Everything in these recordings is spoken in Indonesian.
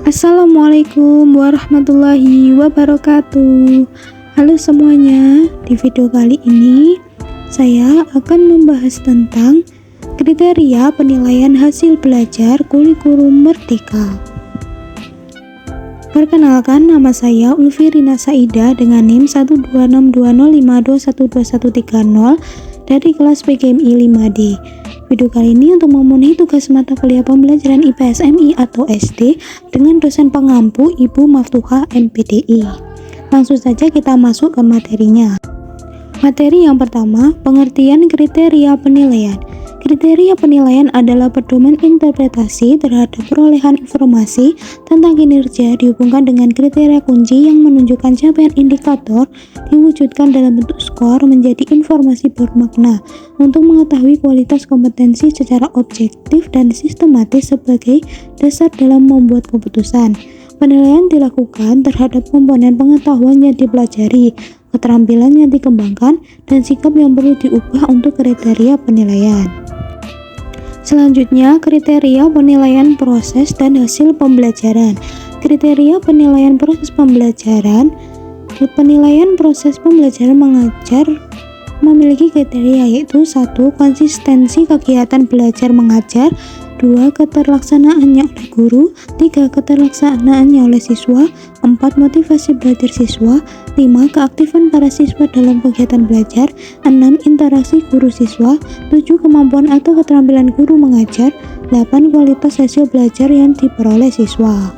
Assalamualaikum warahmatullahi wabarakatuh. Halo semuanya, di video kali ini saya akan membahas tentang kriteria penilaian hasil belajar kurikulum Merdeka. Perkenalkan, nama saya Ulfi Rina Saida dengan NIM 12620521130 dari kelas PGMI 5D. Video kali ini untuk memenuhi tugas mata kuliah pembelajaran IPS MI atau SD dengan dosen pengampu Ibu Maftuha MPDI. Langsung saja kita masuk ke materinya. Materi yang pertama, pengertian kriteria penilaian. Kriteria penilaian adalah pedoman interpretasi terhadap perolehan informasi tentang kinerja dihubungkan dengan kriteria kunci yang menunjukkan capaian indikator diwujudkan dalam bentuk skor menjadi informasi bermakna untuk mengetahui kualitas kompetensi secara objektif dan sistematis sebagai dasar dalam membuat keputusan. Penilaian dilakukan terhadap komponen pengetahuan yang dipelajari, keterampilan yang dikembangkan, dan sikap yang perlu diubah untuk kriteria penilaian. Selanjutnya, kriteria penilaian proses dan hasil pembelajaran. Kriteria penilaian proses pembelajaran. Penilaian proses pembelajaran mengajar memiliki kriteria yaitu 1. Konsistensi kegiatan belajar mengajar, 2. Keterlaksanaannya oleh guru, 3. Keterlaksanaannya oleh siswa, 4. Motivasi belajar siswa, 5. Keaktifan para siswa dalam kegiatan belajar, 6. Interaksi guru siswa, 7. Kemampuan atau keterampilan guru mengajar, 8. Kualitas hasil belajar yang diperoleh siswa.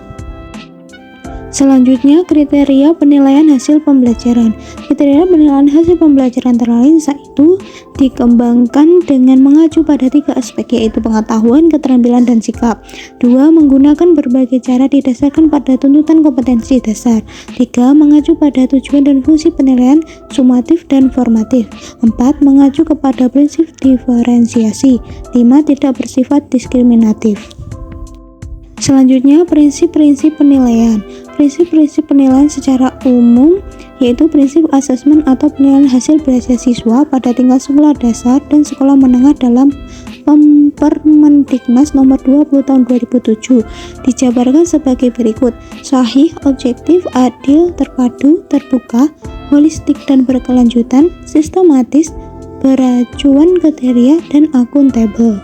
Selanjutnya, kriteria penilaian hasil pembelajaran. Kriteria penilaian hasil pembelajaran terlain yaitu dikembangkan dengan mengacu pada 3 aspek yaitu pengetahuan, keterampilan, dan sikap. 2. Menggunakan berbagai cara didasarkan pada tuntutan kompetensi dasar. 3. Mengacu pada tujuan dan fungsi penilaian sumatif dan formatif. 4. Mengacu kepada prinsip diferensiasi. 5. Tidak bersifat diskriminatif. Selanjutnya, prinsip-prinsip penilaian. Prinsip-prinsip penilaian secara umum yaitu prinsip asesmen atau penilaian hasil belajar siswa pada tingkat sekolah dasar dan sekolah menengah dalam Permendiknas nomor 20 tahun 2007 dijabarkan sebagai berikut: sahih, objektif, adil, terpadu, terbuka, holistik dan berkelanjutan, sistematis, beracuan kriteria, dan akuntabel.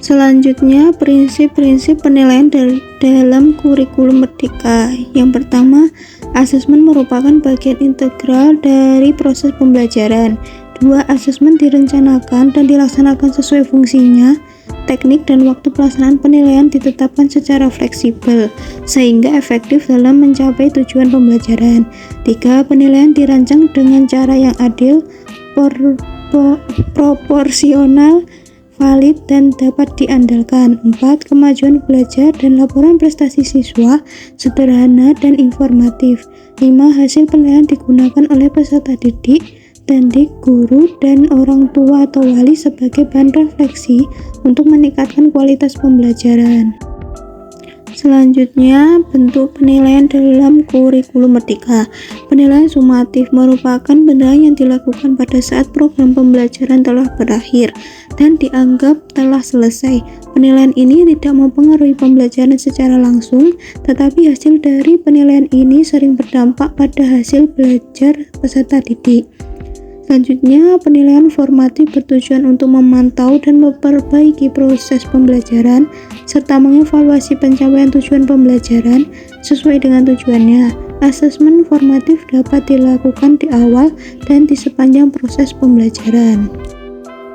Selanjutnya, prinsip-prinsip penilaian dalam kurikulum Merdeka. Yang pertama, asesmen merupakan bagian integral dari proses pembelajaran. 2. Asesmen direncanakan dan dilaksanakan sesuai fungsinya. Teknik dan waktu pelaksanaan penilaian ditetapkan secara fleksibel sehingga efektif dalam mencapai tujuan pembelajaran. 3. Penilaian dirancang dengan cara yang adil, proporsional, valid, dan dapat diandalkan. 4. Kemajuan belajar dan laporan prestasi siswa sederhana dan informatif. 5. Hasil penilaian digunakan oleh peserta didik, guru, dan orang tua atau wali sebagai bahan refleksi untuk meningkatkan kualitas pembelajaran. Selanjutnya, bentuk penilaian dalam kurikulum Merdeka. Penilaian sumatif merupakan penilaian yang dilakukan pada saat program pembelajaran telah berakhir dan dianggap telah selesai. Penilaian ini tidak mempengaruhi pembelajaran secara langsung, tetapi hasil dari penilaian ini sering berdampak pada hasil belajar peserta didik. Selanjutnya, penilaian formatif bertujuan untuk memantau dan memperbaiki proses pembelajaran serta mengevaluasi pencapaian tujuan pembelajaran sesuai dengan tujuannya. Asesmen formatif dapat dilakukan di awal dan di sepanjang proses pembelajaran.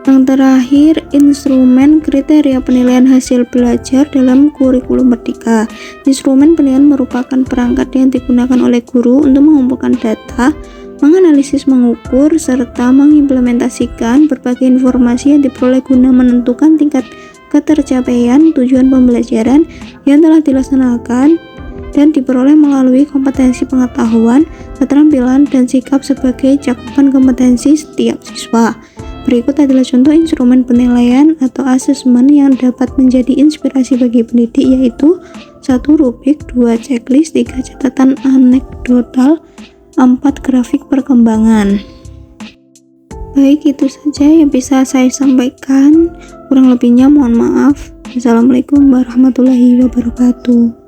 Yang terakhir, instrumen kriteria penilaian hasil belajar dalam kurikulum Merdeka. Instrumen penilaian merupakan perangkat yang digunakan oleh guru untuk mengumpulkan data, menganalisis, mengukur, serta mengimplementasikan berbagai informasi yang diperoleh guna menentukan tingkat ketercapaian tujuan pembelajaran yang telah dilaksanakan dan diperoleh melalui kompetensi pengetahuan, keterampilan, dan sikap sebagai cakupan kompetensi setiap siswa. Berikut adalah contoh instrumen penilaian atau asesmen yang dapat menjadi inspirasi bagi pendidik yaitu 1. Rubrik, 2. Checklist, 3. Catatan anekdotal, 4. Grafik perkembangan. Baik, itu saja yang bisa saya sampaikan. Kurang lebihnya mohon maaf. Assalamualaikum warahmatullahi wabarakatuh.